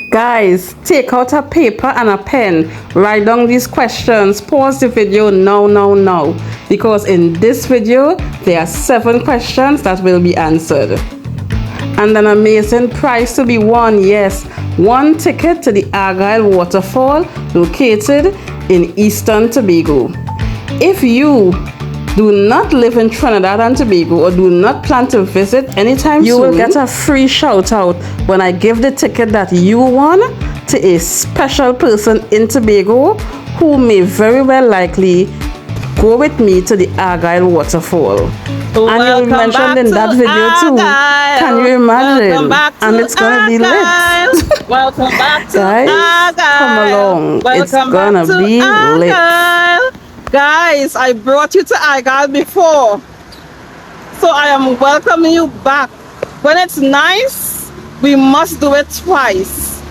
Guys, take out a paper and a pen. Write down these questions. Pause the video now. Because in this video, there are 7 questions that will be answered. And an amazing prize to be won. Yes, 1 ticket to the Argyle waterfall located in Eastern Tobago. If you do not live in Trinidad and Tobago or do not plan to visit anytime soon, you will get a free shout out when I give the ticket that you won to a special person in Tobago who may very well likely go with me to the Argyle waterfall. And you'll be mentioned in that video too. Can you imagine? And it's gonna be lit. Welcome back to Guys, Argyle. come along. It's gonna be lit. Guys, I brought you to Argyle before, so I am welcoming you back. When it's nice, we must do it twice.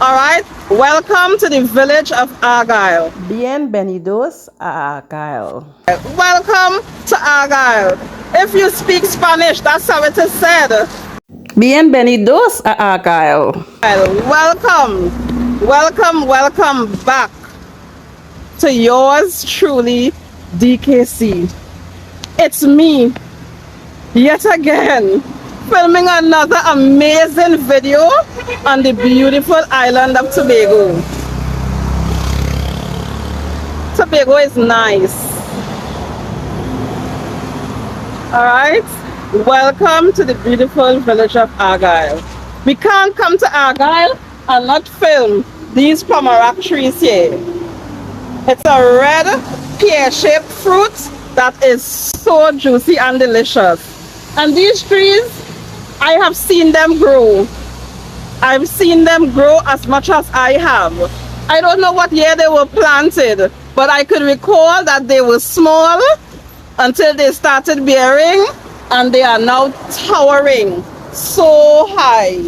All right, welcome to the village of Argyle. Bienvenidos a Argyle. Welcome to Argyle. If you speak Spanish, that's how it is said. Bienvenidos a Argyle. Welcome back to yours truly, DKC. It's me, yet again, filming another amazing video on the beautiful island of Tobago. Tobago is nice. Alright, welcome to the beautiful village of Argyle. We can't come to Argyle and not film these pomerac trees here. It's a red pear-shaped fruit that is so juicy and delicious. And these trees, I have seen them grow. I've seen them grow as much as I have. I don't know what year they were planted, but I could recall that they were small until they started bearing, and they are now towering so high.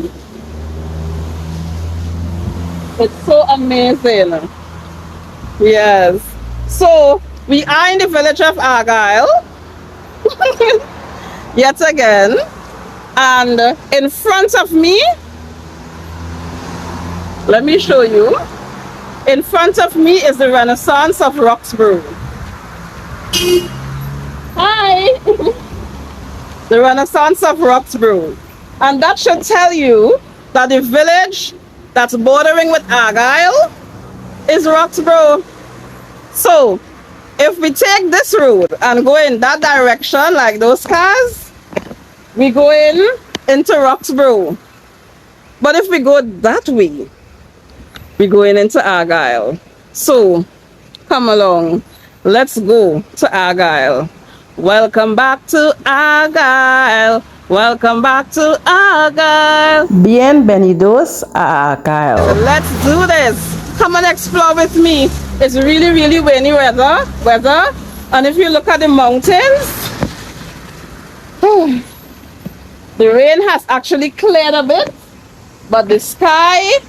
It's so amazing. Yes. So we are in the village of Argyle yet again, and in front of me, let me show you. In front of me is the Renaissance of Roxborough. Hi. The Renaissance of Roxborough. And that should tell you that the village that's bordering with Argyle is Roxborough. So if we take this road and go in that direction like those cars, we go into Roxborough. But if we go that way, we go into Argyle. So come along, let's go to Argyle. Welcome back to Argyle. Welcome back to Argyle. Bienvenidos a Argyle. Let's do this. Come and explore with me. It's really rainy weather. And if you look at the mountains, the rain has actually cleared a bit, but the sky,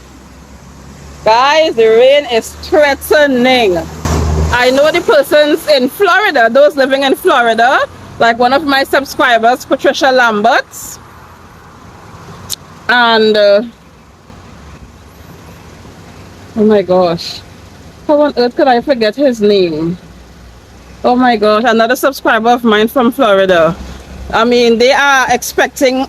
guys, the rain is threatening. I know the persons in Florida, those living in Florida, like one of my subscribers, Patricia Lambert, and oh my gosh, how on earth could I forget his name? Oh my gosh, another subscriber of mine from Florida. I mean, they are expecting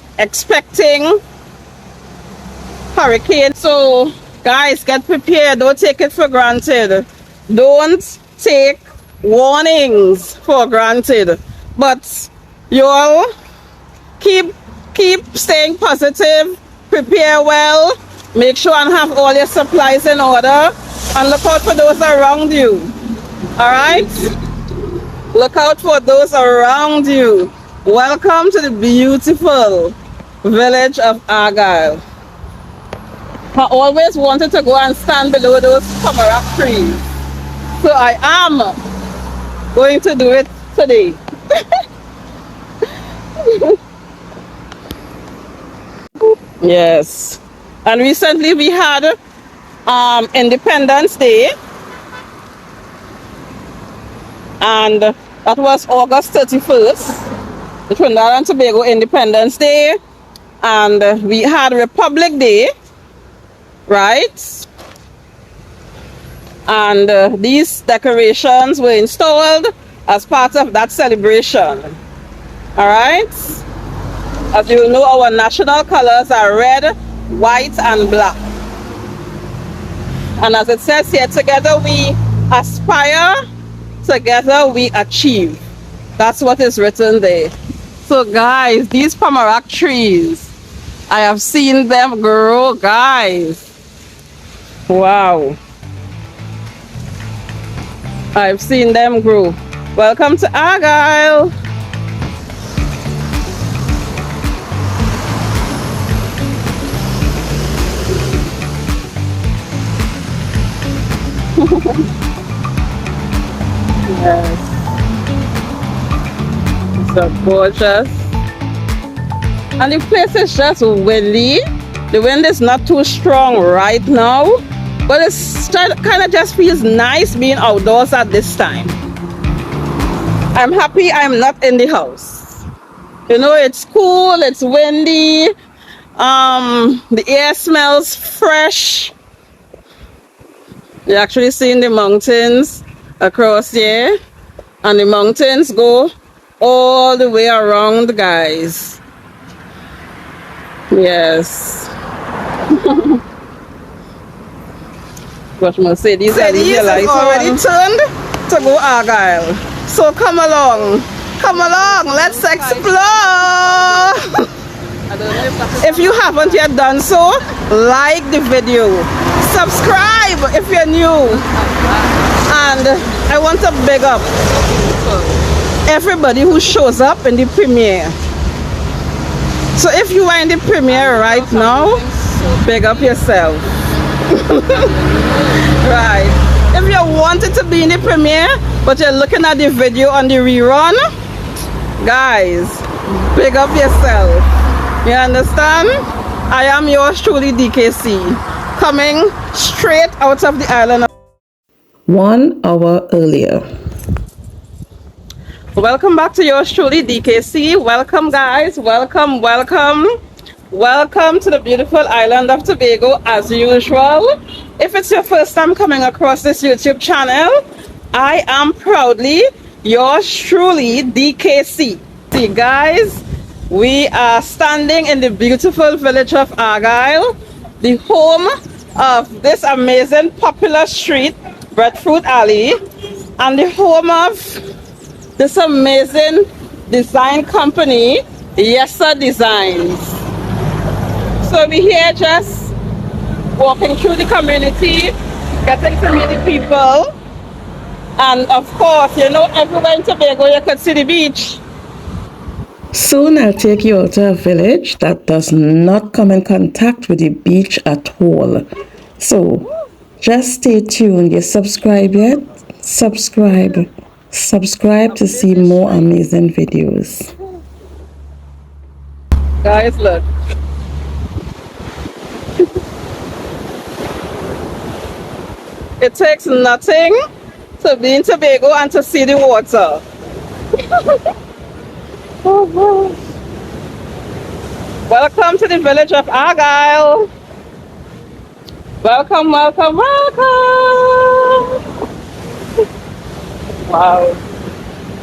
hurricane. So guys, get prepared. Don't take it for granted. Don't take warnings for granted. But you all keep staying positive, prepare well, make sure and have all your supplies in order, and look out for those around you. Alright? Look out for those around you. Welcome to the beautiful village of Argyle. I always wanted to go and stand below those tamarack trees. So I am going to do it today. Yes. And recently we had Independence Day. And that was August 31st. The Trinidad and Tobago Independence Day. And we had Republic Day. right? And these decorations were installed as part of that celebration. All right? As you know, our national colors are red, white, and black. And as it says here, together we aspire, together we achieve. That's what is written there. So guys, these tamarack trees, I have seen them grow, guys. Wow. I've seen them grow. Welcome to Argyle. Yes. So gorgeous. And the place is just windy. The wind is not too strong right now, but it's kind of just feels nice being outdoors at this time. I'm happy I'm not in the house. You know, it's cool, it's windy, the air smells fresh. You're actually seeing the mountains across here, and the mountains go all the way around, guys. Yes. But Mercedes is already turned to go Argyle. So come along, let's explore. If you haven't yet done so, like the video, subscribe if you're new, and I want to big up everybody who shows up in the premiere. So if you are in the premiere right now, big up yourself. Right. If you wanted to be in the premiere but you're looking at the video on the rerun, guys, big up yourself. You understand? I am yours truly, DKC, coming straight out of the island. 1 hour earlier. Welcome back to yours truly, DKC. Welcome, guys. Welcome to the beautiful island of Tobago as usual. If it's your first time coming across this YouTube channel, I am proudly yours truly, DKC. See, guys, we are standing in the beautiful village of Argyle, the home of this amazing popular street, Breadfruit Alley, and the home of this amazing design company, Yesa Designs. So we're here just walking through the community, getting to meet the people, and of course, you know, everywhere in Tobago you could see the beach. Soon I'll take you out to a village that does not come in contact with the beach at all. So just stay tuned. You subscribe yet? Subscribe to see more amazing videos. Guys, look. It takes nothing to be in Tobago and to see the water. Oh, welcome to the village of Argyle. Welcome. Wow,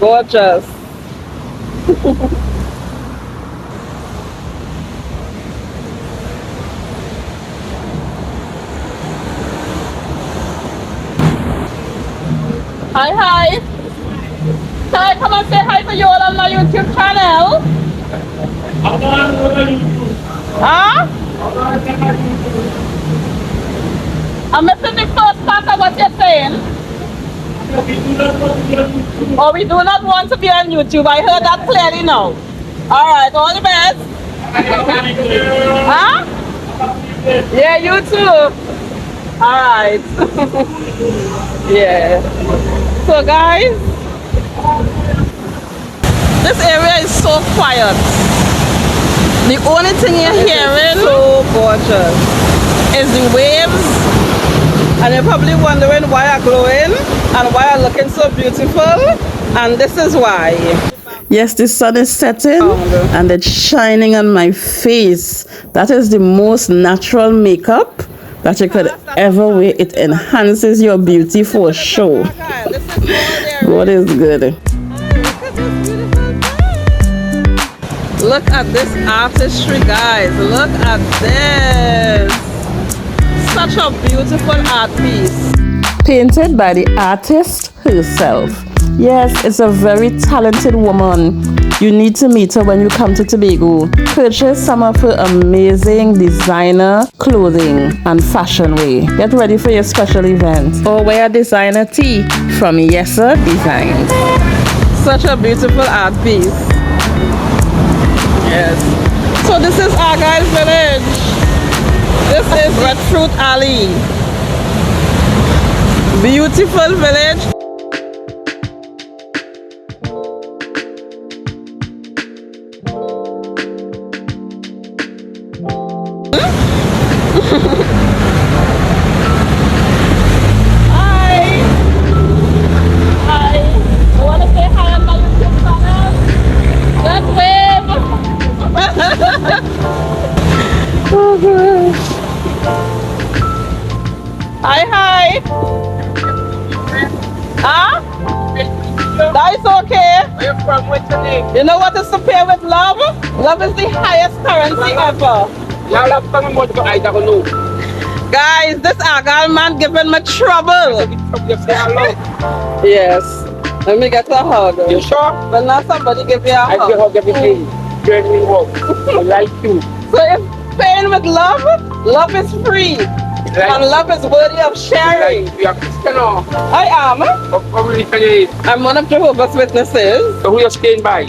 gorgeous. Hi. Can I come and say hi to you all on my YouTube channel? Huh? I'm missing the first part of what you're saying. Oh, we do not want to be on YouTube. I heard that clearly now. Alright, all the best. Huh? Yeah, you too. Alright. Yeah. So guys, this area is so quiet. The only thing you're hearing, so gorgeous, is the waves. And you're probably wondering why I'm glowing and why I'm looking so beautiful. And this is why. Yes, the sun is setting and it's shining on my face. That is the most natural makeup that you could ever wear. It enhances your beauty for sure. God is good. Look at this artistry, guys. Look at this. Such a beautiful art piece. Painted by the artist herself. Yes, it's a very talented woman. You need to meet her when you come to Tobago. Purchase some of her amazing designer clothing and fashion wear. Get ready for your special event. Or wear designer tee from Yesa Designs. Such a beautiful art piece. Yes. So this is Argyle Village. This is Breadfruit Alley. Beautiful village. Hi. Hi. You want to say hi on my YouTube channel? Let's wave. Oh gosh. Hi. Huh? That is okay. Where you from? What's your name? You know what is to pay with love? Love is the highest currency ever. Y'all have some more to I don't know. Guys, this Argyle man giving me trouble. You say hello. Yes. Let me get a hug. You sure? But now somebody give you a I hug. give hug every day. Journey walk. I like you. So if paying with love, love is free. And love is worthy of sharing. You are Christian or? I am. What religion is? I'm one of Jehovah's Witnesses. So who you staying by?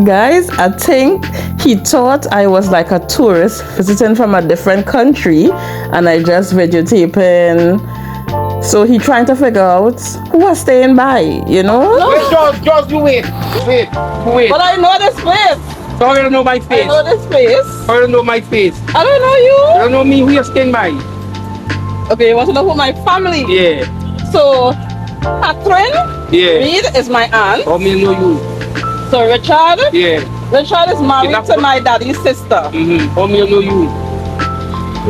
Guys, I think he thought I was like a tourist visiting from a different country and I just videotaping. So he trying to figure out who was staying by, you know? Wait, George, you wait. Wait. But I know this place. So how you know my I face? know this place. How you know my face? I don't know You you. don't know me, who you staying by? Okay, you want to know who my family? Yeah. So, Catherine Yeah. Reed is my aunt. How me know you? So Richard Yeah. is married to my daddy's sister. Mm-hmm. How me know you?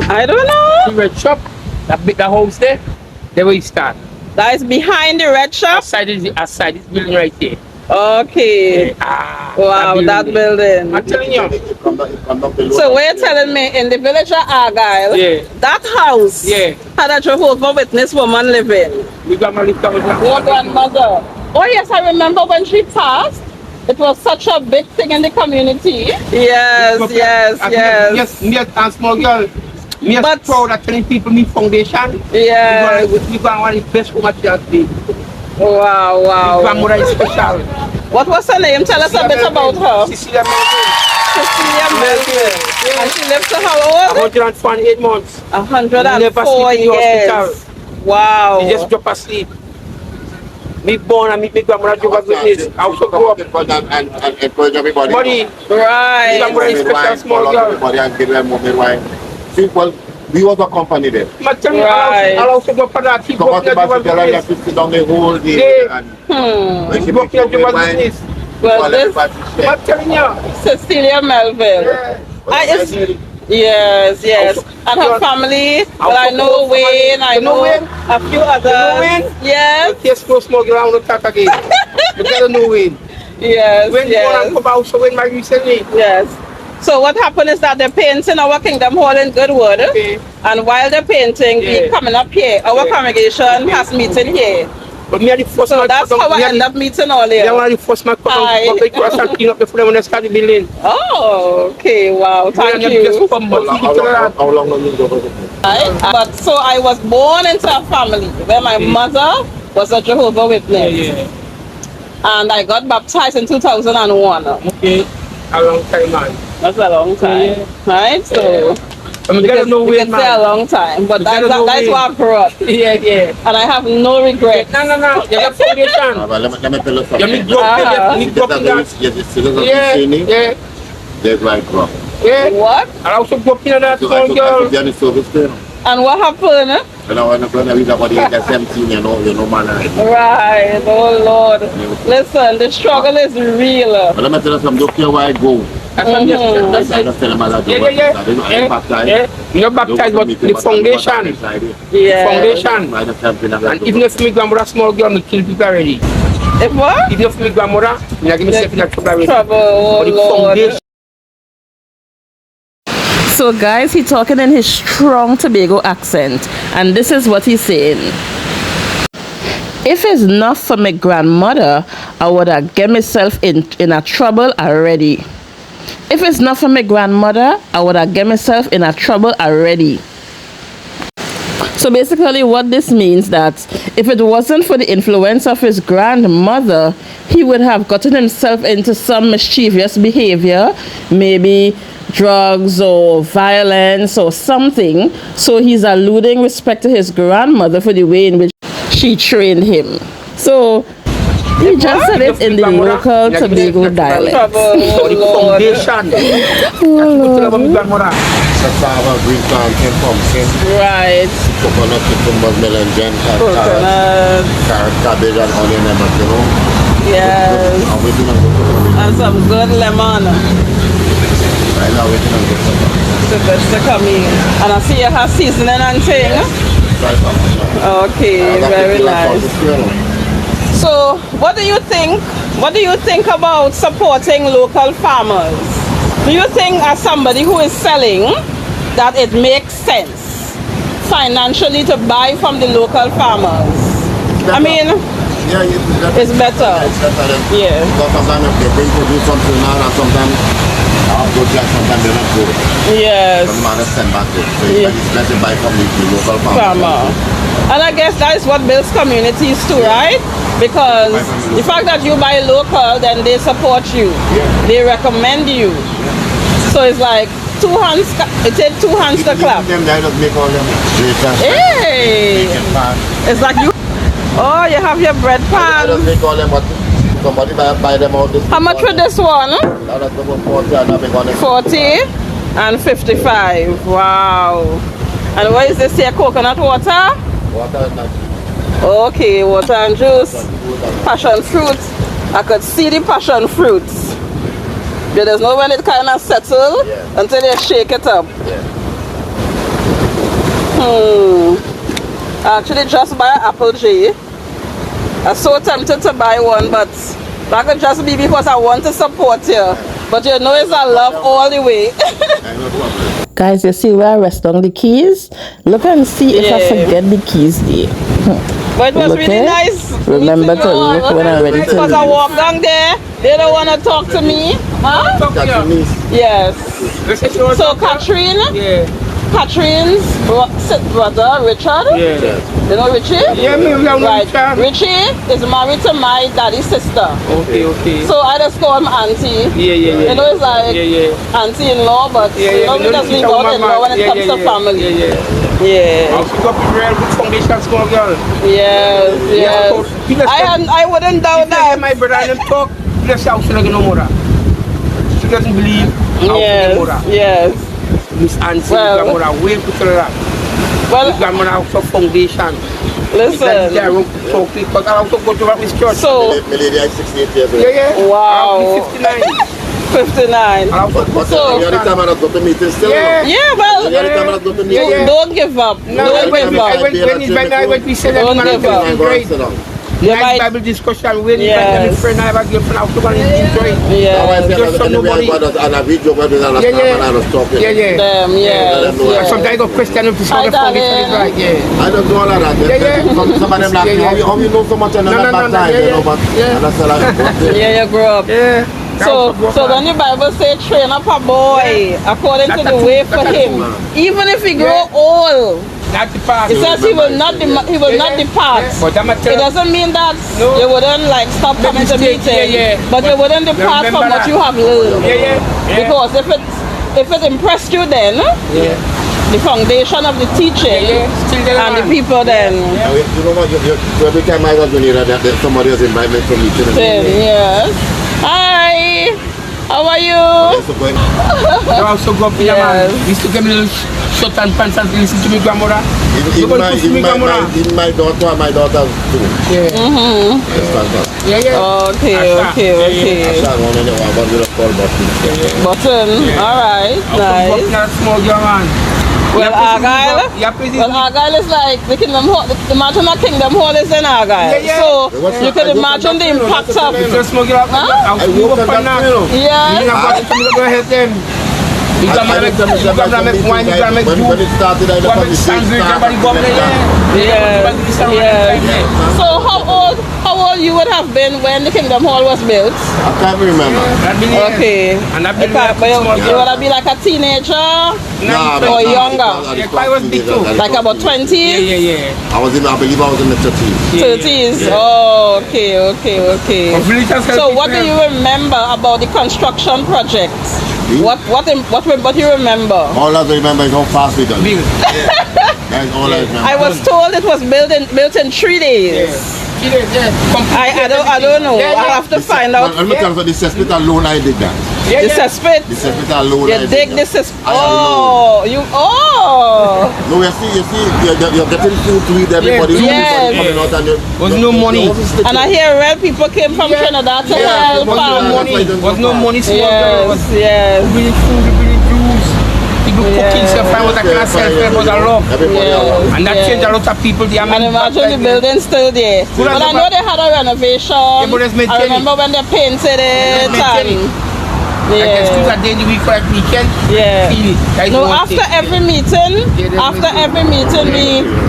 I don't know. The red shop, that big house there, there where you start. That is behind the red shop. Outside this building right there. Okay. Wow, that building. I'm telling you. So we're telling me in the village of Argyle, Yeah. that house Yeah. had a Jehovah Witness woman living. We got my lift up with Your grandmother. Oh yes, I remember when she passed. It was such a big thing in the community. Yes. Yes, me and small girl. Me But- proud of telling people me foundation. Yes. We got one of the best woman to be. Wow. Grandmother is special. What was her name? Tell us a bit about her. Cecilia Melvin. Cecilia Melvin. And she lived to how old? 108 months. 104 sleep in the years. hospital. Wow. She just drop asleep. Me born and me grandmother Jehovah's Witness. I also grew up. And encourage everybody. Money. Right. Grandmother is special small girl. Everybody and give them more midwife. Simple. We was a company there. I'm telling you, Right. I'll also go for that. He Come broke out the the bus Jehovah's together, you Witness. have to sit down the whole day. Yeah. And when He she broke makes the your Jehovah's midwife, Witness. Well, all this everybody share. I'm telling you. Cecilia Melville. Yeah. Yes. And her family. Well, I know Wayne. I You know know Wayne? a few others. Wayne? Yes. Yes, no small girl, I want to talk again. You gotta know when. Yes. When you want to come out, so when my recently. Yes. So what happened is that they're painting our Kingdom Hall in Goodwood. Okay. And while they're painting, we Yeah. coming up here. Our Yeah. congregation has meeting here. But me are the first So man that's come how down. I end up meeting all They here. are the first man come Hi. down. They cross and clean up before them when they start the building. Oh, okay. Wow. Thank They you. just come How back. long have you been over there? Right? But so I was born into a family where my mother was a Jehovah Witness. Yeah. And I got baptized in 2001. Okay. A long time, man. That's a long time. Right? So I mean, you gotta know we when, can say a man. long time. But You that's gotta know where I when. grew up. Yeah. And I have no regrets. No. You got foundation. But let me tell you something. You me grow up in Just as the citizens of Yeah. the they're like rock. Yeah. What? I also grew up in that So I small took girl. the service there. And what happened? And I want to go with somebody at 17, you know, man. Right. Oh, Lord. Listen, the struggle is real. But let me tell you something, don't care where I go. That's what I just tell them I do what yeah. they don't Yeah. baptize. Yeah. You're baptized, but the foundation. Yeah. Foundation. I just help in that. And even if my grandmother small girl, me kill people already. If what? Even if my grandmother, me give myself in that trouble already. Trouble, oh But the Lord. foundation. So guys, he talking in his strong Tobago accent, and this is what he's saying. If it's not for my grandmother, I would have get myself in a trouble already. If it's not for my grandmother, I would have get myself in a trouble already. So basically what this means that if it wasn't for the influence of his grandmother, he would have gotten himself into some mischievous behavior, maybe drugs or violence or something. So he's alluding respect to his grandmother for the way in which she trained him. So he just said it in the local Tobago dialect. Trouble, But the oh Lord. foundation. That's what tell about my grandmother. Cassava, green plantain, pumpkin, Right. coconut, cucumbers, melon, gem, carrot, Coconut. cabbage, and onion, and you know. Yes. I'm waiting on the And some good lemon. right now, waiting on the The best to come in. And I see you have seasoning and thing. Okay, very nice. So, what do you think? What do you think about supporting local farmers? Do you think, as somebody who is selling, that it makes sense financially to buy from the local farmers? I mean, yeah, it's better. It's better than, Yeah. because sometimes if they bring produce from Trinidad, and sometimes good jack, sometimes they don't go. Yes. Some man send back it. So Yeah. it's better to buy from the local Farmer. And I guess that is what builds communities too, right? Because the fact that you buy local, then they support you. They recommend you. So it's like two hands, it takes two hands to clap. Them, they just make all them great. Hey! It's like you. Oh, you have your bread I just pan. make all them, but somebody buy them out this. How much for this one? That's about 40 and I make on them. 40 and 55. Wow. And what is this here? Coconut water? Water is not Okay, water and juice. Passion fruit. I could see the passion fruits. You just know when it kind of settle until you shake it up. I actually just buy an apple J. I'm so tempted to buy one, but that could just be because I want to support you. But you know it's a love all the way. Guys, you see where I rest on the keys? Look and see if I Yeah. forget the keys there. But it was Look, really nice. Remember meeting to you all. look when I'm ready to Because I leave. walk down there, they don't want to talk to me. Huh? Talk to That's your you. niece. Yes. Listen to us. So Catherine, Yeah. Catherine's brother, Richard. Yeah. You know Richie? Yeah, me, we know Right. Richard. Richie is married to my daddy's sister. Okay. So I just call him auntie. Yeah. You know, it's like Yeah. auntie-in-law, but you know, we just leave out in-law when it comes to family. Yeah. Yeah. I'll pick up a real good foundation, small girl. Yes. I wouldn't doubt that. My brother and them talk, bless the house like no more. She doesn't believe how Yes. Yes. Miss Auntie, Well- grandmother, way to tell that. Well, Grandmother house of foundation. listen. Because I also go to Miss Church. So, My lady is 68 years old. Yeah. Wow. I'll be 59. 59. I also go But So- the only time I don't go to meetings still. Yeah. no? Yeah, well, The only time I don't go to meetings. Yeah. don't give up. No, Don't when give up. when we said that Don't man give is up. I go and great. sit down. You Nice might- Bible discussion when you Yes. invite a friend, I have a girlfriend, I also going to enjoy it. Now I Yeah. say Just so that anywhere I nobody- go, and I video where there's a lot of Yeah. and I was talking. Yeah. Them, yes. And sometimes I go question if it's Hi, all the foundation is darling. right, yeah. I don't do all of that. Yeah. Some of them like, Yeah. how you know so much and No, not no, back no, time, yeah, you know, yeah. but Yeah. and that's like, Yeah, you grew up. Yeah. So when the Bible say train up a boy according to That's the a way truth, for that's a him, truth. even if he grow Yeah. old, That's the part. it says he will not depart. But I'm It telling doesn't mean that No. you wouldn't like stop coming to mistake, meeting, yeah. but you wouldn't depart remember from what that. you have learned. Yeah. Because if it impressed you then, Yeah. the foundation of the teaching Still there, and the man. people then, you know what, so every time I go to Trinidad, that somebody else invite me to meeting. then yes. Hi, how are you? So going, I also go up here, man. Yes. Used to get me little short and pants and listen to me grandmother. Even my daughter and my daughters too. Yeah. It's fantastic. Yeah. Okay. I want to know about the call button. Button. All right. Nice. Not small young man. Well, Argyle is like the Kingdom Hall. The Martin Kingdom Hall is in Argyle. Yeah. So you can imagine the impact of. Just smoke it up. I work at that, you know. Yes. You gotta help them. You gotta make wine, you gotta make juice. When it started, I What left makes on the sandwich, everybody go up there, Yes. So how old you would have been when the Kingdom Hall was built? I can't remember. Okay. And I've been But you would have been like a teenager or younger? I was big too. Like about 20s? Yeah. I believe I was in the 30s. 30s? Oh, okay. So what do you remember about the construction project? What you remember? All I remember is how fast we done it. That's all I remember. I was told it was built in 3 days. I don't know. I have to find out. Let me tell you, the cesspit alone I did that. The cesspit. The cesspit alone I You did dig that. the cesspit. I Oh. No, you see, you're getting food to eat. Everybody Yes. coming out and Was no money. And I hear real people came from Trinidad to help. Was no money. Yes. Really food, really juice. People cooking stuff. I was like, I said, was a lot. Everybody Yes. And that changed a lot of people. And imagine the building still there. But I know they had a renovation. but let's maintain I remember when they painted it. Like excuse that day in the week for that weekend. Yeah. Clean it. That is No, one after thing. every meeting,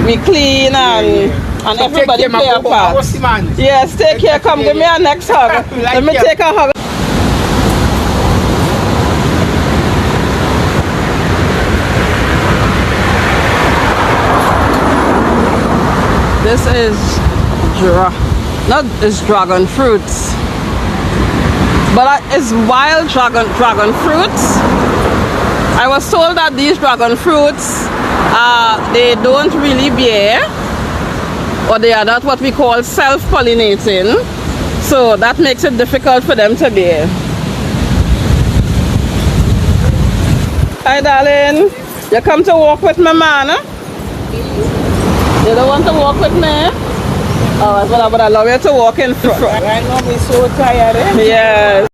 we clean and So everybody take care, play a man. Go, part. go, man. Yes, take care. Come give me a next hug. Let me take a hug. This is dragon fruits, but it's wild dragon fruits. I was told that these dragon fruits, they don't really bear, or they are not what we call self-pollinating, so that makes it difficult for them to bear. Hi darling, you come to walk with my man, huh? You don't want to walk with me? Oh, but I would allow you to walk in front. Right now, we're so tired, eh? Yes.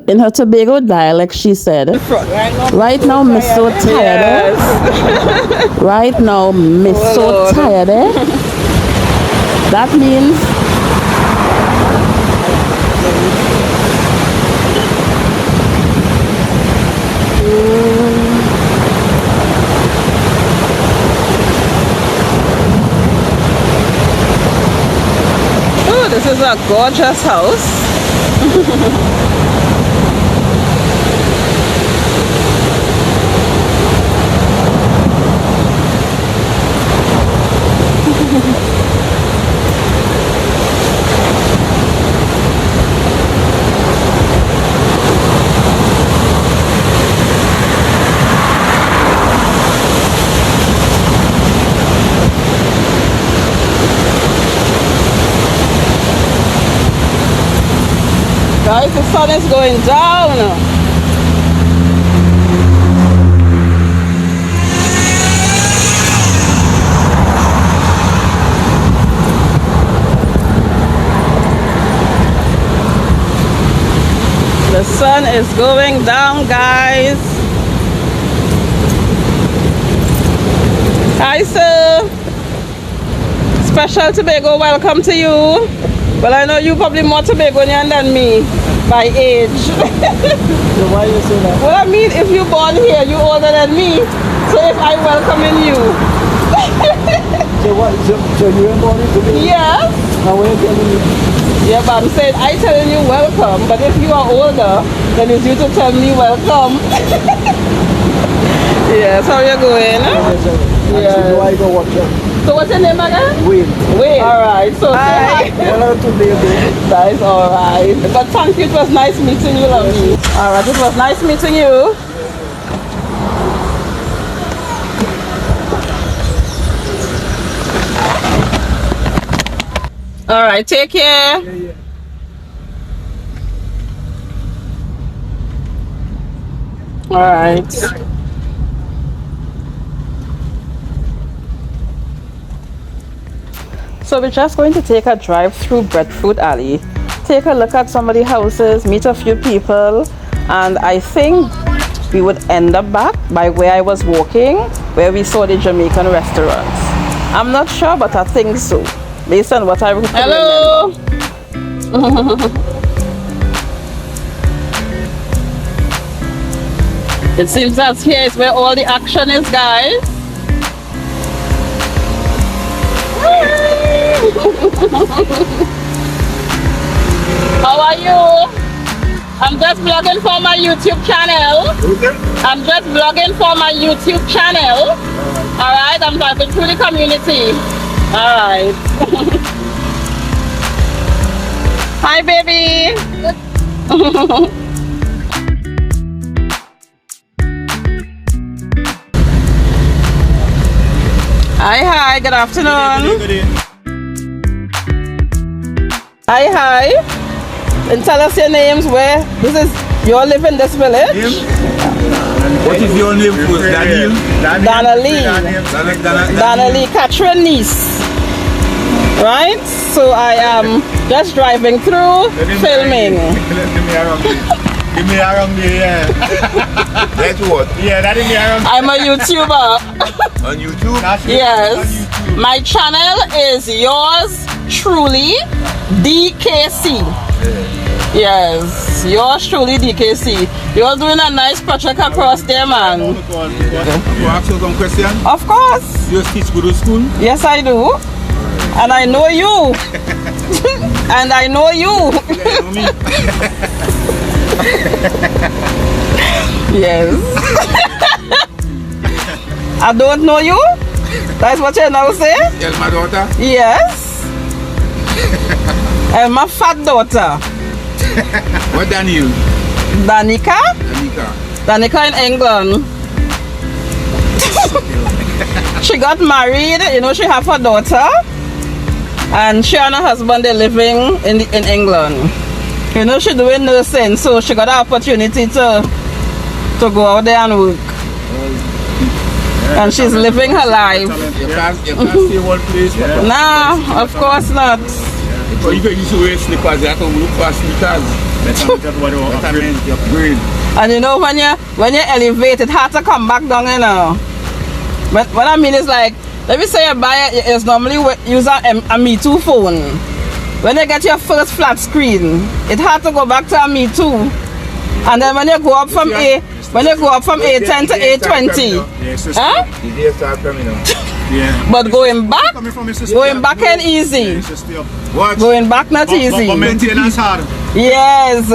In her Tobago dialect, she said, right now, I'm so tired. Right now, I'm so tired. That means oh, this is a gorgeous house. Guys, the sun is going down. The sun is going down, guys. Hi, sir. Special Tobago, welcome to you. Well, I know you probably more Tobagonian than me by age. So why you say that? Well, I mean, if you're born here, you're older than me. So if I welcome you. So you were born in Tobago? Yes. Now where are you? Yeah, but I'm saying I telling you welcome. But if you are older, then it's you to tell me welcome. Yes, how are you going? Yeah. So I go watch it. So what's your name again? Wait. Alright, so hi. Hello to baby. That's alright. But thank you, it was nice meeting you, lovely. Alright, it was nice meeting you. All right, take care. All right. So we're just going to take a drive through Breadfruit Alley, take a look at some of the houses, meet a few people, and I think we would end up back by where I was walking, where we saw the Jamaican restaurants. I'm not sure, but I think so, based on what I remember. Hello. It seems that here is where all the action is, guys. How are you? I'm just vlogging for my YouTube channel. Okay. I'm just vlogging for my YouTube channel. Alright, I'm driving through the community. Alright. Hi, baby. Hi, good afternoon. Hi. And tell us your names, where this is, you're living in this village? What is your name first? Daniel? Daniel Catherine niece. Right? So I am just driving through, filming. Give me around there. That's what? Yeah, that is me around. I'm a YouTuber. On YouTube? Yes. My channel is yours truly, DKC. Yes, yours truly, DKC. You're doing a nice project across there, man. You ask you some question? Of course. You teach good school? Yes, I do. And I know you. And I know you. Yes. I don't know you? That's what you now say? Yes, my daughter. Yes. And my fat daughter. What Daniel? Danica? Danica. In England. She got married, you know, she have a daughter. And she and her husband, they're living in England. You know, she doing nursing, so she got an opportunity to go out there and work. And she's living her life. You can't stay one place. No, of course not. But you can use to wear slippers, you have to look for sneakers. And you know, when you elevate, it hard to come back down, you know. But what I mean is, like, let me say you buy it, it's normally use a Me Too phone. When you get your first flat screen, it hard to go back to a Me Too. And then when you go up from A10 to A20, huh? Yeah. But going back ain't easy. What? Going back not easy. But maintenance hard. Yes.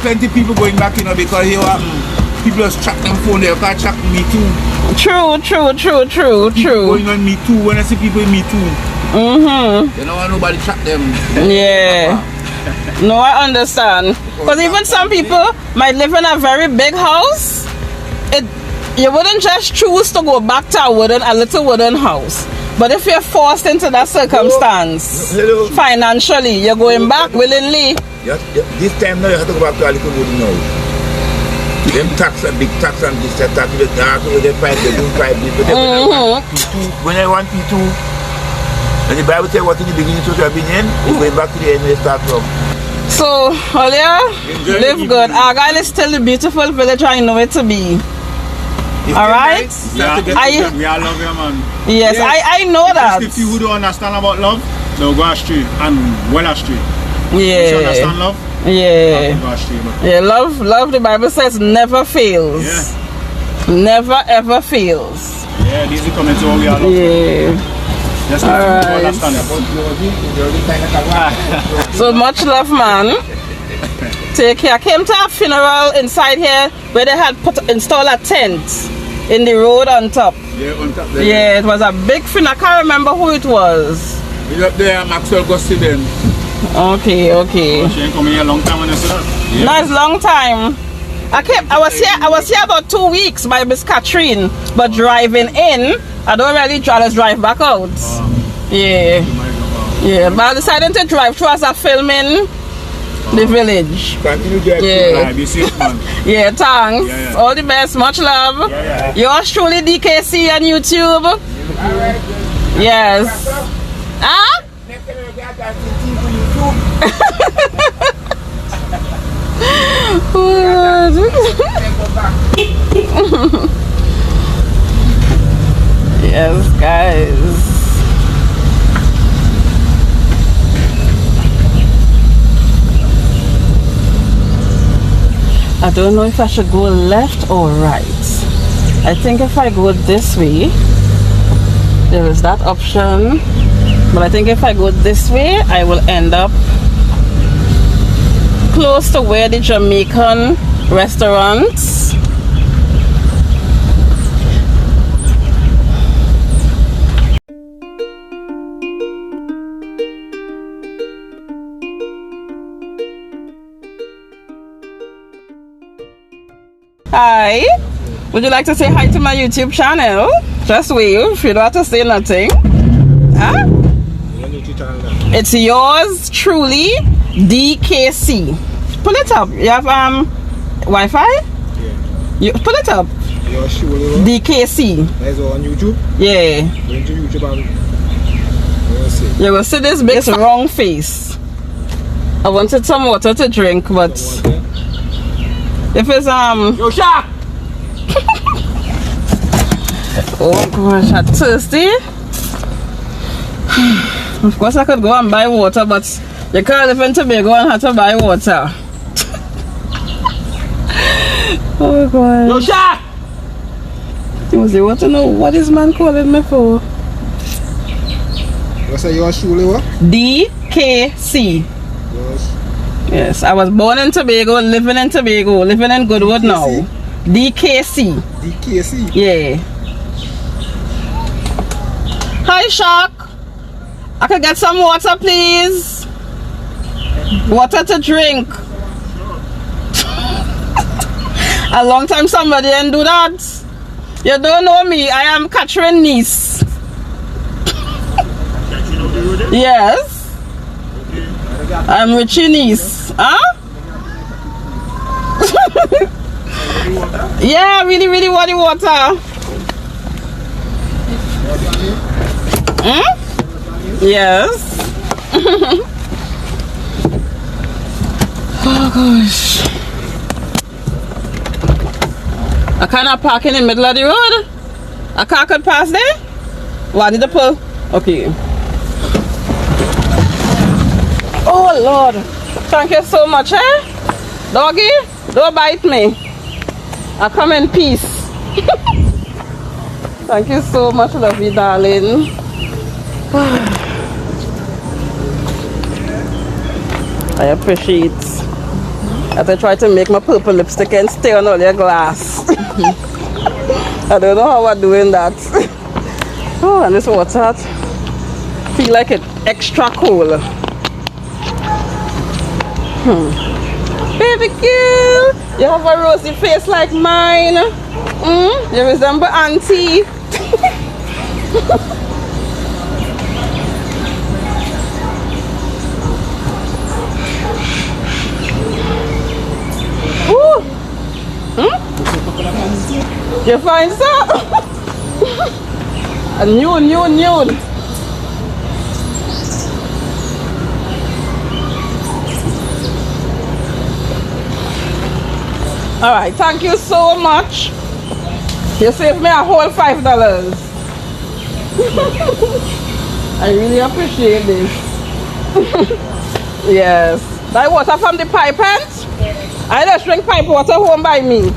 Plenty people going back, you know, because here people just track them phone, they can't track Me Too. True. Going on Me Too, when I see people in Me Too. Mm-hmm. They don't want nobody track them. Yeah. No, I understand. Because even some people might live in a very big house. You wouldn't just choose to go back to a little wooden house. But if you're forced into that circumstance, Hello. financially, you're going back willingly. Yes, this time now you have to go back to a little wooden house. Them tax and big tax and this and that, they have to get 5 bedroom, 5 this, but when I want P2, and the Bible says what in the beginning so shall be in, it's going back to the end where it starts from. So, Olia, live good. Argyle is still the beautiful village I know it to be. Alright? We all love you, man. Yes, I know that. Just if you who don't understand about love, they'll go astray and well astray. If you Yeah. understand love, Yeah. they'll go astray. But Yeah, love, the Bible says, never fails. yeah. Never ever fails. Yeah, these are coming to all we all love. Yeah. Just All if you right. understand it. So much love, man. Take care. I came to a funeral inside here where they had installed a tent in the road on top. Yeah, on top there. Yeah, it was a big funeral. I can't remember who it was. He's up there, Maxwell Gossidon. Okay. She ain't coming here a long time when you see that. No, it's long time. I was here about 2 weeks by Miss Catherine, but driving in, I don't really try to drive back out. Yeah. Yeah, but I decided to drive through as a filming the village. Continue to Yeah. Be safe, man. Yeah, thanks. Yeah, yeah. All the best. Much love. Yeah, yeah. Yours truly, DKC on YouTube. Alright. Yes. Huh? Next time you get that TV for YouTube. Yes, guys. I don't know if I should go left or right. I think if I go this way, there is that option. But I think if I go this way, I will end up close to where the Jamaican restaurants. Hi, would you like to say hi to my YouTube channel? Just wave, you don't have to say nothing. Huh? It's yours truly, DKC. Pull it up. You have Wi-Fi? Yeah. You pull it up. You're sure DKC. that's on YouTube? Yeah. Going to YouTube and see. You will see this big wrong face. I wanted some water to drink, but if it's Yo, Shark! oh gosh, I'm thirsty. Of course I could go and buy water, but you can't live in Tobago and have to buy water. Oh god. Yo, Shark! You want to know what is man calling me for? You say you're sure what? DKC. Yes. Yes, I was born in Tobago, living in Tobago, living in Goodwood now. DKC. DKC. Yeah. Hi, Shark. I could get some water, please. Water to drink. A long time somebody didn't do that. You don't know me. I am Catherine niece. Yes. I'm Richie niece. Huh? Yeah, really, really want the water. Yes. Oh gosh. I cannot park in the middle of the road. A car could pass there? What did I pull? Okay. Oh Lord. Thank you so much, eh? Doggy, don't bite me. I come in peace. Thank you so much, lovely darling. I appreciate as I try to make my purple lipstick and stay on all your glass. I don't know how I'm doing that. Oh, and this water feel like it's extra cold. Baby girl, you have a rosy face like mine. You resemble auntie. Ooh. You find so? A new. All right, thank you so much. You saved me a whole $5. I really appreciate this. Yes. That water from the pipe end? I just drink pipe water home by me.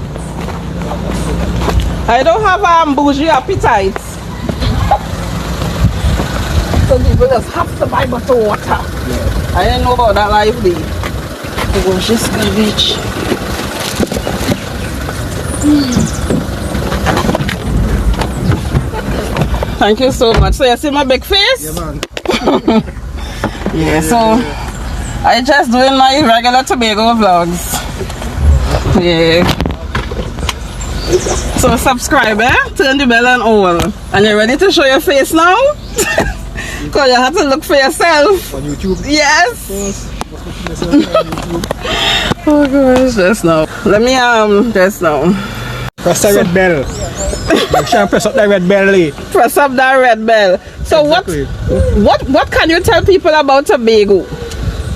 I don't have bougie appetite. So people just have to buy bottled water. I didn't know about that lively. It was just garbage. Thank you so much. So you see my big face? Yeah, man. Yeah, so I just doing my regular Tobago vlogs. Yeah. So subscribe, turn the bell on all. And you ready to show your face now? Because you have to look for yourself. On YouTube. Yes. First, on YouTube. Oh gosh, just now. Let me just now. Press the red bell. Make sure you press up that red bell. Press up that red bell. So Exactly. what can you tell people about Tobago?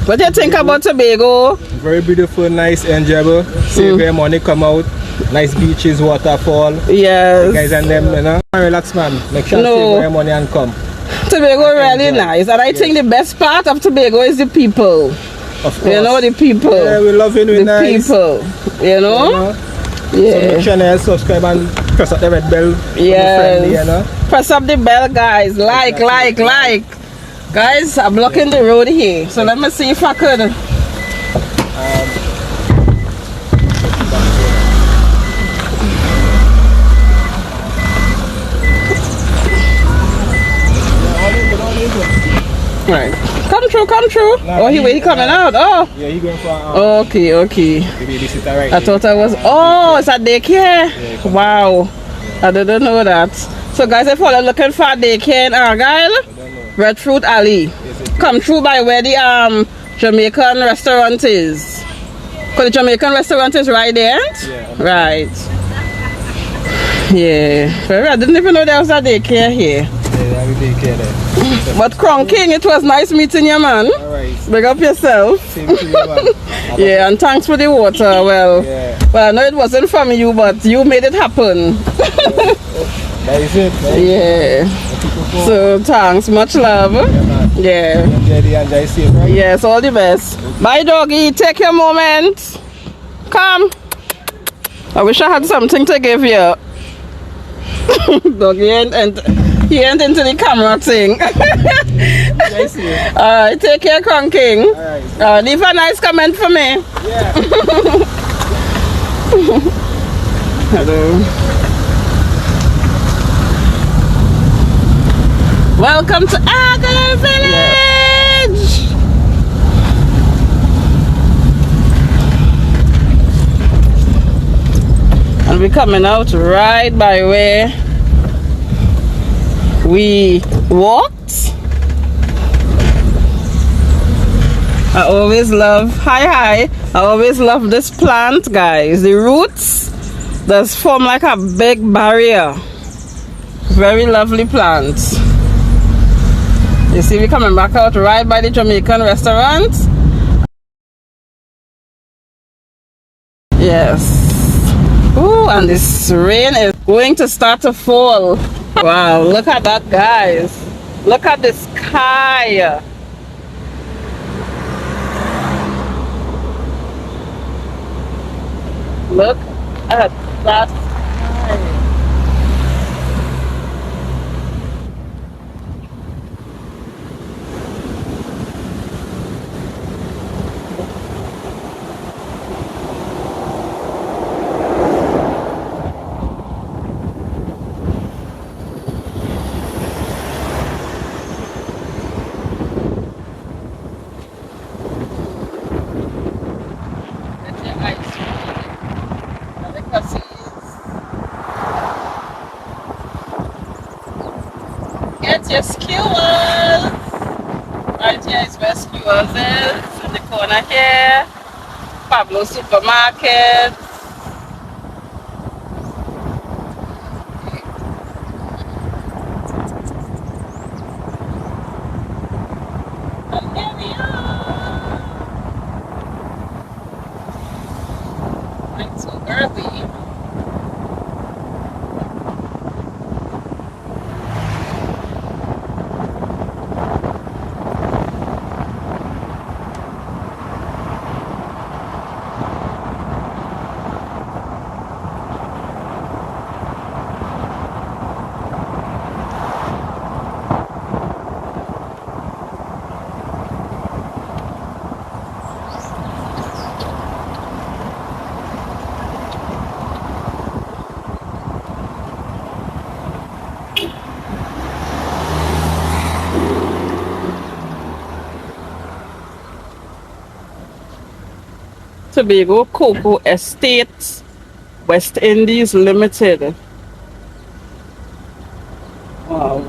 What do you think about Tobago? Very beautiful, nice, enjoyable. Save your money, come out. Nice beaches, waterfall. Yes. Guys and them, you know. Relax, man. Make sure you save your money and come. Tobago really nice, and I think the best part of Tobago is the people. Of course. You know, the people. Yeah, we love it. The Nice. people. You know? So Yeah. make sure you subscribe and press up the red bell. Yes. Friendly, you know? Press up the bell, guys. Like. Guys, I'm blocking the road here. So let me see if I could. Right. Come through. Nah, he coming out. Oh. Yeah, he going for Okay. the babysitter right I thought I was. Oh, it's a daycare. Wow. I didn't know that. So guys, if you're looking for a daycare in Argyle, Breadfruit Alley. Come through by where the Jamaican restaurant is. Because the Jamaican restaurant is right there. Yeah. Right. Yeah. I didn't even know there was a daycare here. Yeah, we daycare there. But Crown King, it was nice meeting you, man. Alright. Big up yourself. Same to you, man. Yeah, and thanks for the water. Well, I know it wasn't from you, but you made it happen. That is it, man. Yeah. So thanks, much love. Yeah. Enjoy safe, right? Yes, all the best. Bye, doggy. Take your moment. Come. I wish I had something to give you. Doggy he ain't into the camera thing. Alright, take care, Crown King. Alright. Leave a nice comment for me. Yeah. Hello. Welcome to Argyle Village. And we're coming out right by where we walked. I always love I always love this plant, guys. The roots does form like a big barrier. Very lovely plant. You see, we're coming back out right by the Jamaican restaurant. Yes. Ooh, and this rain is going to start to fall. Wow, look at that, guys. Look at the sky. Look at that sky. Get your skewers. Right here is where skewers is. In the corner here. Pablo Supermarket. And here we are. Not too early. Tobago Cocoa Estate, West Indies Limited. Wow.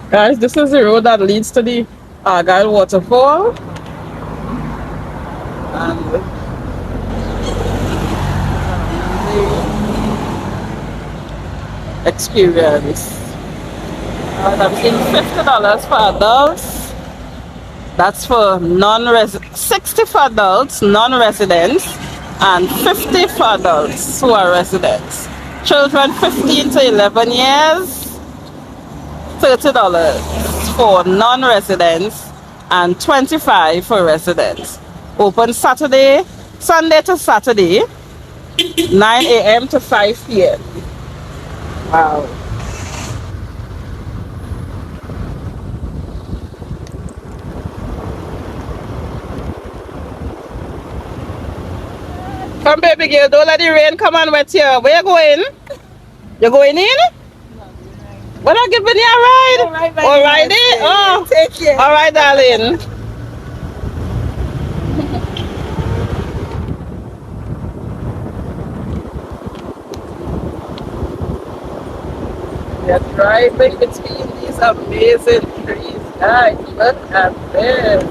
Guys, this is the road that leads to the Argyle waterfall. And experience. And I'm seeing $50 for adults. That's for non-resident. 60 for adults, non-residents, and 50 for adults who are residents. Children 15 to 11 years, $30 for non-residents, and 25 for residents. Open Sunday to Saturday, 9 a.m. to 5 p.m. Wow. Come, baby girl, don't let the rain come and wet you. Where you going? You going in? What I giving you a ride? Oh, ride it? Oh, take care. All right, darling. We are driving between these amazing trees. Guys, look at this.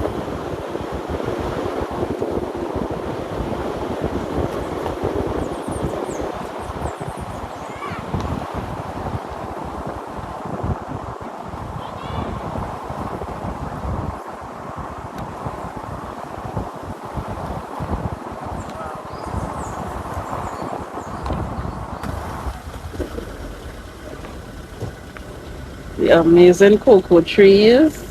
The amazing cocoa trees.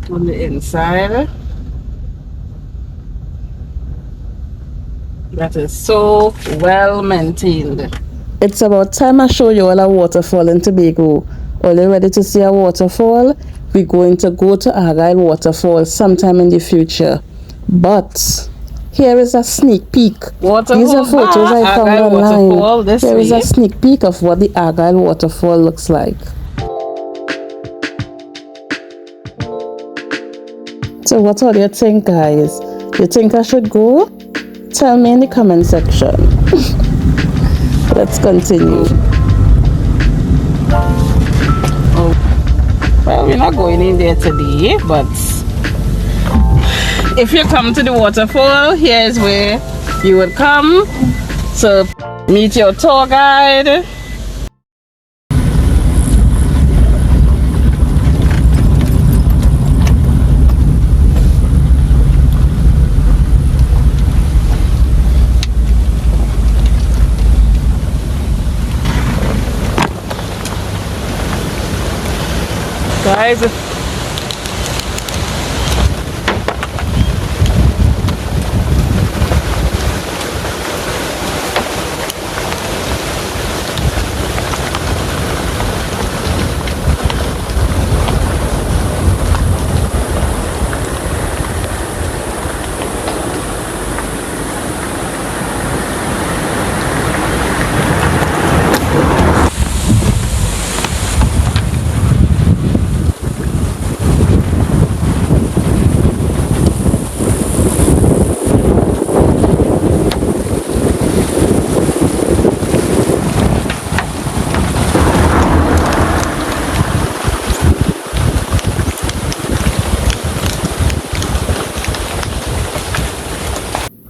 On the inside. That is so well maintained. It's about time I show you all a waterfall in Tobago. Are you ready to see a waterfall? We're going to go to Argyle Waterfall sometime in the future. But here is a sneak peek. These are photos I found online. Here is a sneak peek of what the Argyle Waterfall looks like. So what do you think, guys? You think I should go? Tell me in the comment section. Let's continue. Oh, well, we're not going in there today, but if you come to the waterfall, here's where you would come. So meet your tour guide. Guys,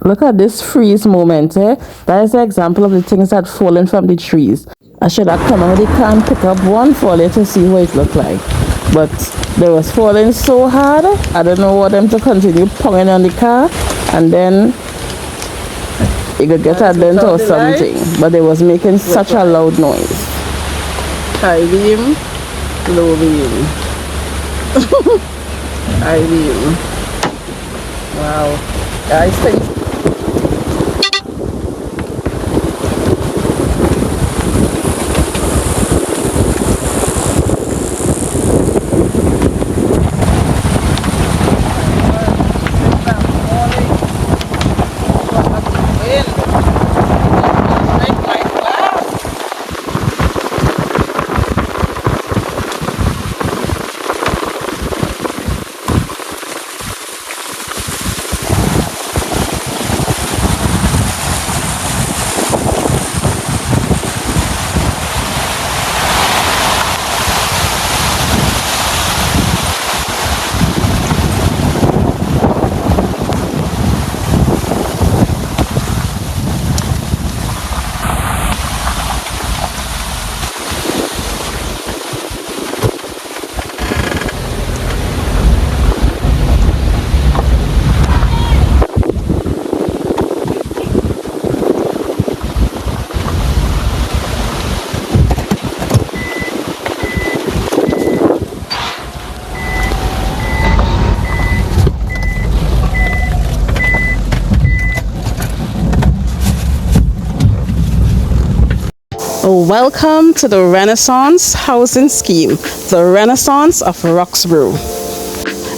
Look at this freeze moment, eh? That is an example of the things that fallen from the trees. I should have come out with the can, pick up one for you to see what it looked like. But they was falling so hard, I don't know what them to continue pounding on the car, and then it could get a dent or something. But they was making such a loud noise. high beam, low beam. High beam. Wow. Guys, thanks. Welcome to the Renaissance housing scheme, the Renaissance of Roxborough.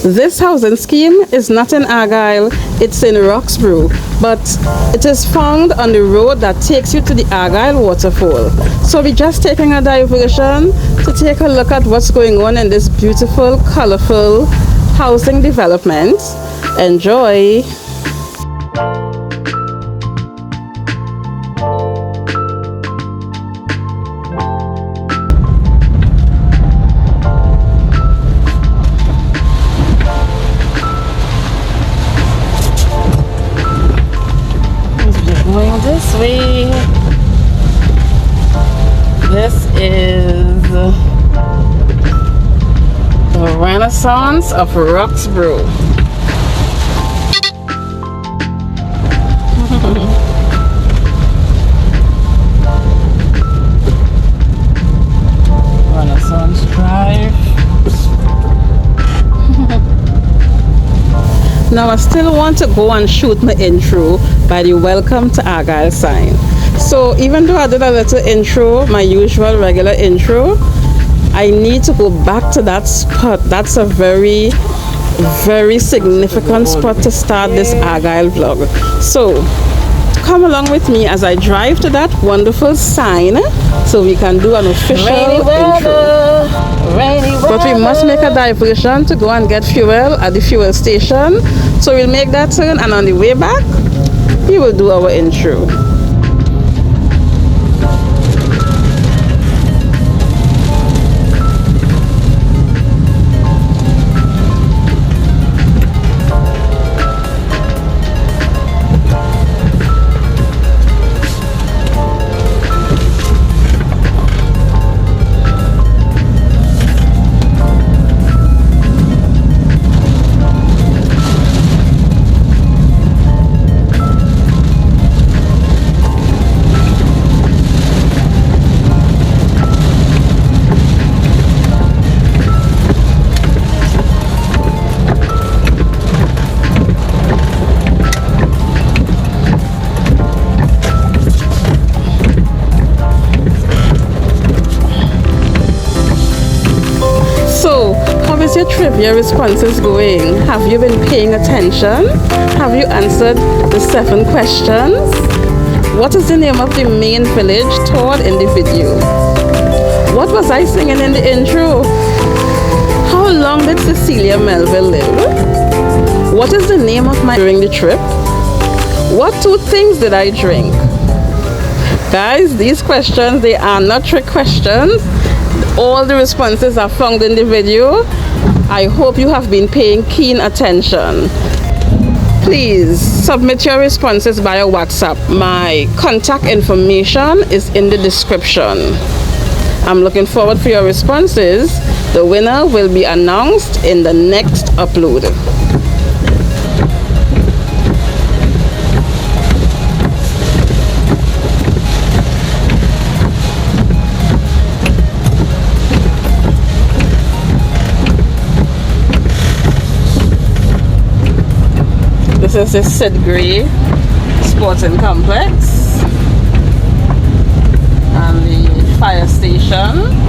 This housing scheme is not in Argyle, it's in Roxborough, but it is found on the road that takes you to the Argyle waterfall. So we're just taking a diversion to take a look at what's going on in this beautiful, colorful housing development. Enjoy! Going this way. This is the Renaissance of Roxborough. Renaissance Drive. Now I still want to go and shoot my intro by the Welcome to Argyle sign. So even though I did a little intro, my usual regular intro, I need to go back to that spot. That's a very, very significant spot to start this Argyle vlog. So come along with me as I drive to that wonderful sign so we can do an official intro. But we must make a diversion to go and get fuel at the fuel station. So we'll make that turn, and on the way back, we will do our intro. Your trivia responses going? Have you been paying attention? Have you answered the 7 questions? What is the name of the main village toured in the video? What was I singing in the intro? How long did Cecilia Melville live? What is the name of my during the trip? What 2 things did I drink? Guys, these questions, they are not trick questions. All the responses are found in the video. I hope you have been paying keen attention. Please submit your responses via WhatsApp. My contact information is in the description. I'm looking forward for your responses. The winner will be announced in the next upload. This is Sid Gray Sporting Complex and the fire station.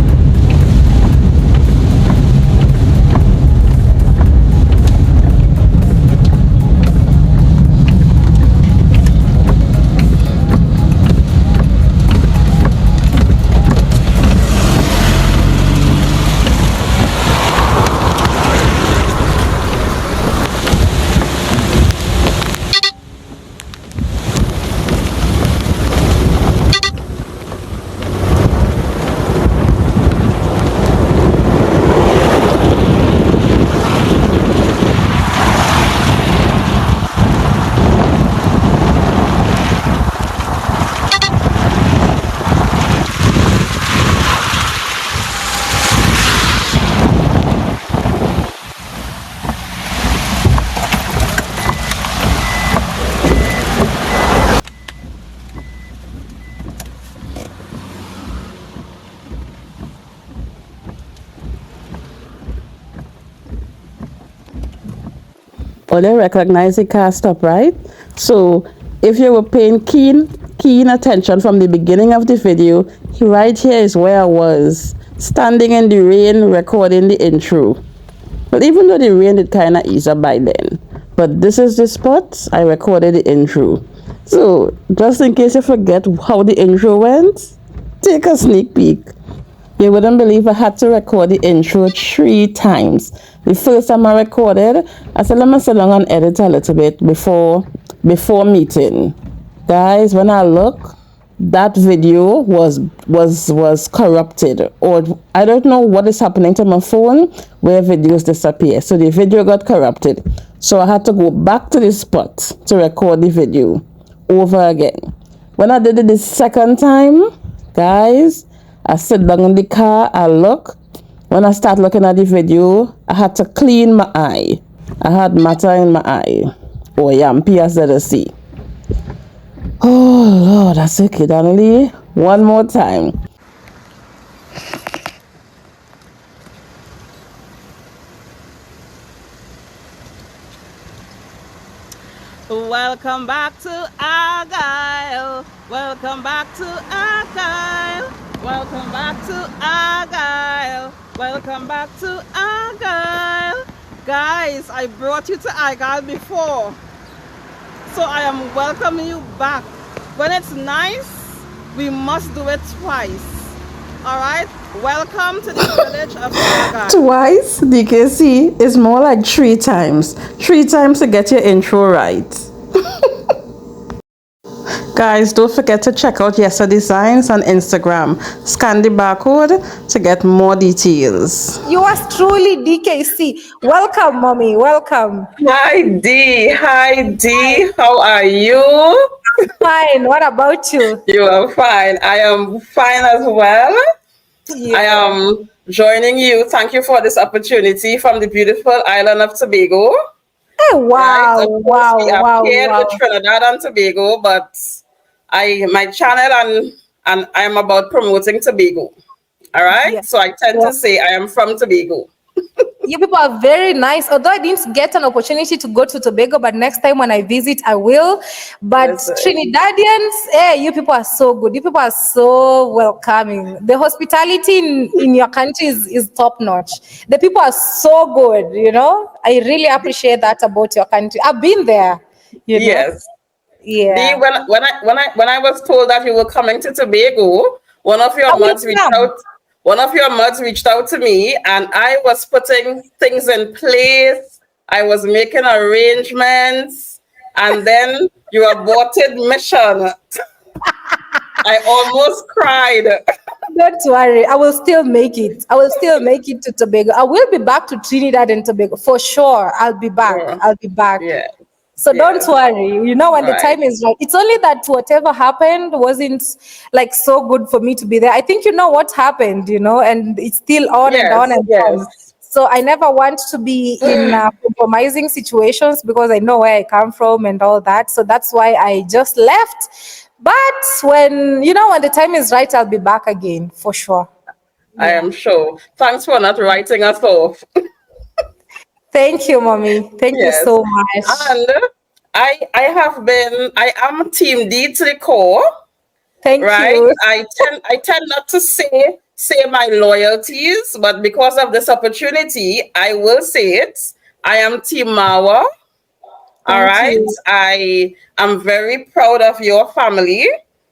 Or they recognize the car stop, right? So if you were paying keen keen attention from the beginning of the video, right here is where I was, standing in the rain recording the intro. But even though the rain did kind of ease up by then, but this is the spot I recorded the intro. So just in case you forget how the intro went, take a sneak peek. You wouldn't believe I had to record the intro 3 times. The first time I recorded, I said let me sit down and edit a little bit before meeting. Guys, when I look, that video was corrupted, or I don't know what is happening to my phone where videos disappear. So the video got corrupted. So I had to go back to the spot to record the video over again. When I did it the second time, guys, I sit down in the car, I look. When I start looking at the video, I had to clean my eye. I had matter in my eye. Oh yeah, I'm PSZC. Oh Lord, that's okay, Donnelly. One more time. Welcome back to Argyle. Welcome back to Argyle. Welcome back to Argyle. Welcome back to Argyle. Guys, I brought you to Argyle before, so I am welcoming you back. When it's nice, we must do it twice. All right, welcome to the village of Argyle. Twice, DKC is more like 3 times. 3 times to get your intro right. Guys, don't forget to check out Yesa Designs on Instagram. Scan the barcode to get more details. Yours truly, DKC. Welcome, mommy. Welcome. Hi D. Hi D. How are you? Fine. What about you? You are fine. I am fine as well. Yeah. I am joining you. Thank you for this opportunity from the beautiful island of Tobago. Hey, wow, Right? Of course, wow, we are wow, paired wow. with Trinidad and Tobago, but my channel and I'm about promoting Tobago. All right. Yeah. So I tend to say I am from Tobago. You people are very nice. Although I didn't get an opportunity to go to Tobago, but next time when I visit, I will. But Yes, sir. Trinidadians, you people are so good. You people are so welcoming. The hospitality in your country is top notch. The people are so good, you know. I really appreciate that about your country. I've been there, you know. Yes. Yeah. Dee, when I was told that you were coming to Tobago, one of your I will mods reached come. out. One of your mods reached out to me, and I was putting things in place. I was making arrangements, and then you aborted mission. I almost cried. Don't worry, I will still make it. I will still make it to Tobago. I will be back to Trinidad and Tobago for sure. I'll be back. Sure. I'll be back. Yeah. So don't worry. You know when the Right. time is right. It's only that whatever happened wasn't like so good for me to be there. I think you know what happened, you know, and it's still on and on and on. So I never want to be in compromising situations because I know where I come from and all that. So that's why I just left. But when the time is right, I'll be back again for sure. I am sure. Thanks for not writing us off. Thank you, mommy. Thank you so much. And I am Team D to the core. Thank Right? you. I tend not to say my loyalties, but because of this opportunity, I will say it. I am Team Mawa. All Thank right. you. I am very proud of your family.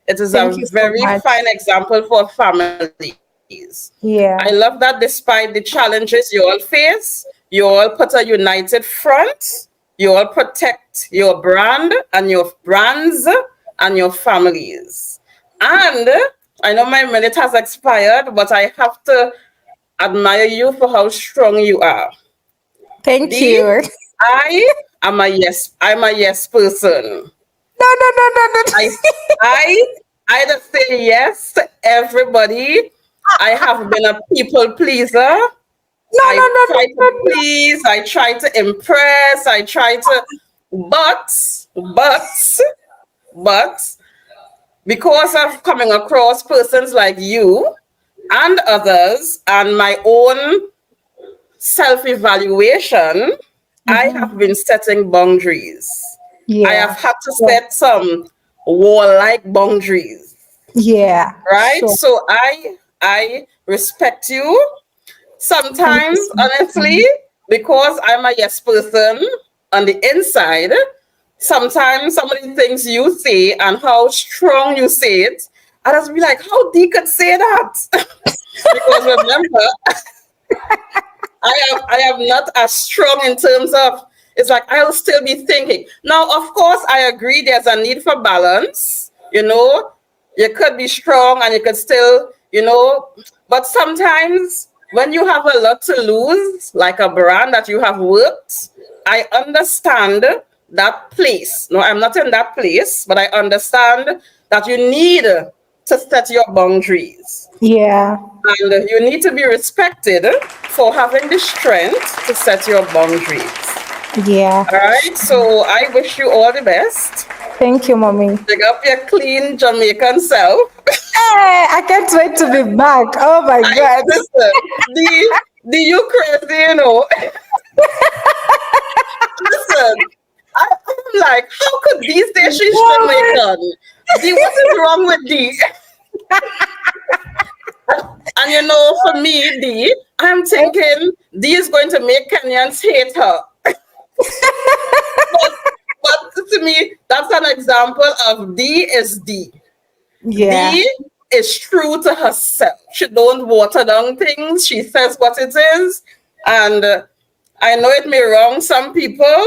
It is Thank a you so very much. fine example for families. Yeah. I love that despite the challenges you all face, you all put a united front. You all protect your brand and your brands and your families. And I know my minute has expired, but I have to admire you for how strong you are. Thank Dee, you. I'm a yes person. No. I just say yes to everybody. I have been a people pleaser. I try to please, I try to impress, I try to, but because of coming across persons like you and others and my own self-evaluation, I have been setting boundaries. Yeah. I have had to set some warlike boundaries. Yeah. Right? Sure. So I respect you. Sometimes, honestly, because I'm a yes person on the inside, sometimes some of the things you say and how strong you say it, I just be like, how Dee could say that? Because remember, I am not as strong in terms of, it's like I'll still be thinking. Now, of course, I agree there's a need for balance. You know, you could be strong and you could still, you know, but sometimes when you have a lot to lose, like a brand that you have worked, I understand that place. No, I'm not in that place, but I understand that you need to set your boundaries. Yeah. And you need to be respected for having the strength to set your boundaries. Yeah. All right. So I wish you all the best. Thank you, mommy. Dig up your clean Jamaican self. Hey, I can't wait to be back. Oh my God. Listen, the you crazy, you know. Listen, I'm like, how could these days she's Jamaican? Dee, what is wrong with Dee? And you know, for me, Dee, I'm thinking Dee is going to make Kenyans hate her. but to me, that's an example of Dee is Dee. Yeah. Dee is true to herself. She don't water down things. She says what it is. And I know it may wrong some people,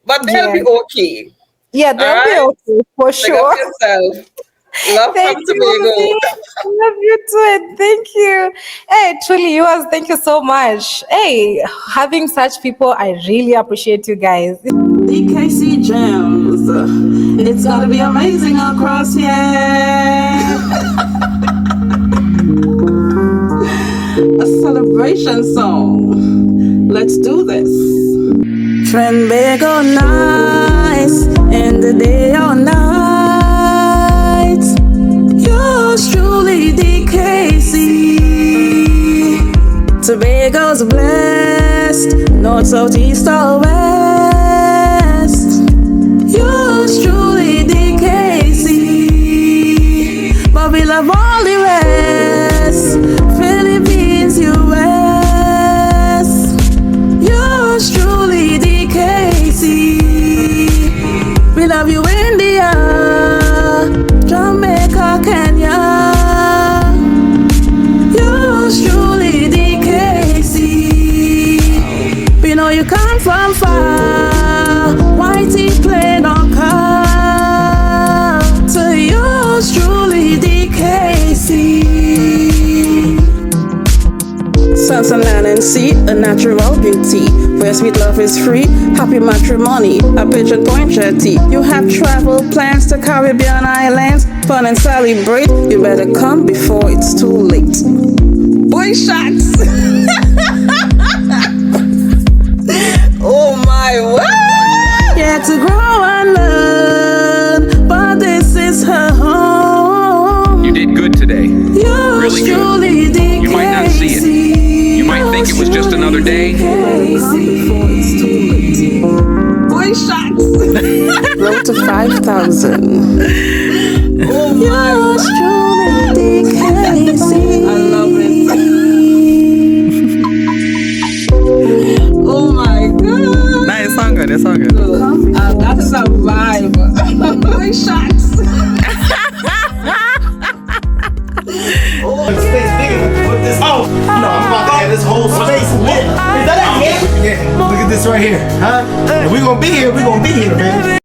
but they'll be okay. Yeah, they'll All be right? okay for Dig up sure. yourself. Love Thank from you, Tobago. mommy. Love you too. And thank you. Hey, truly yours. Thank you so much. Hey, having such people, I really appreciate you guys. DKC Gems. It's gonna be amazing across here. A celebration song. Let's do this. Tobago nice in the day or night. Yours truly DKC. Tobago's blessed, north, south, east, or west. Yours truly DKC. But we love all the rest. Philippines, US. Yours truly DKC. We love you, India, Jamaica, Kenya. Yours truly DKC. We know you come from far. Whitey plane or car. To yours truly DKC. Sunshine, land and sea, a natural beauty. Where sweet love is free, happy matrimony, a pigeon point jetty. You have travel plans to Caribbean islands, fun and celebrate. You better come before it's too late. Boy shots! Oh my word! Yeah, to grow and learn, but this is her home. You did good today. Yours Really good. truly DKC. You might not see it. You might think it was just another day. Boy shots. Road to 5,000. Oh my Yours truly DKC. I love it. Oh my god. Nah, it's all good. It's all good. That is a vibe. Boy shots. Space bigger. Put this. Oh no! I'm about to have this whole space lit. Is that a hit? Yeah. Look at this right here, huh? If we gonna be here, we gonna be here, man.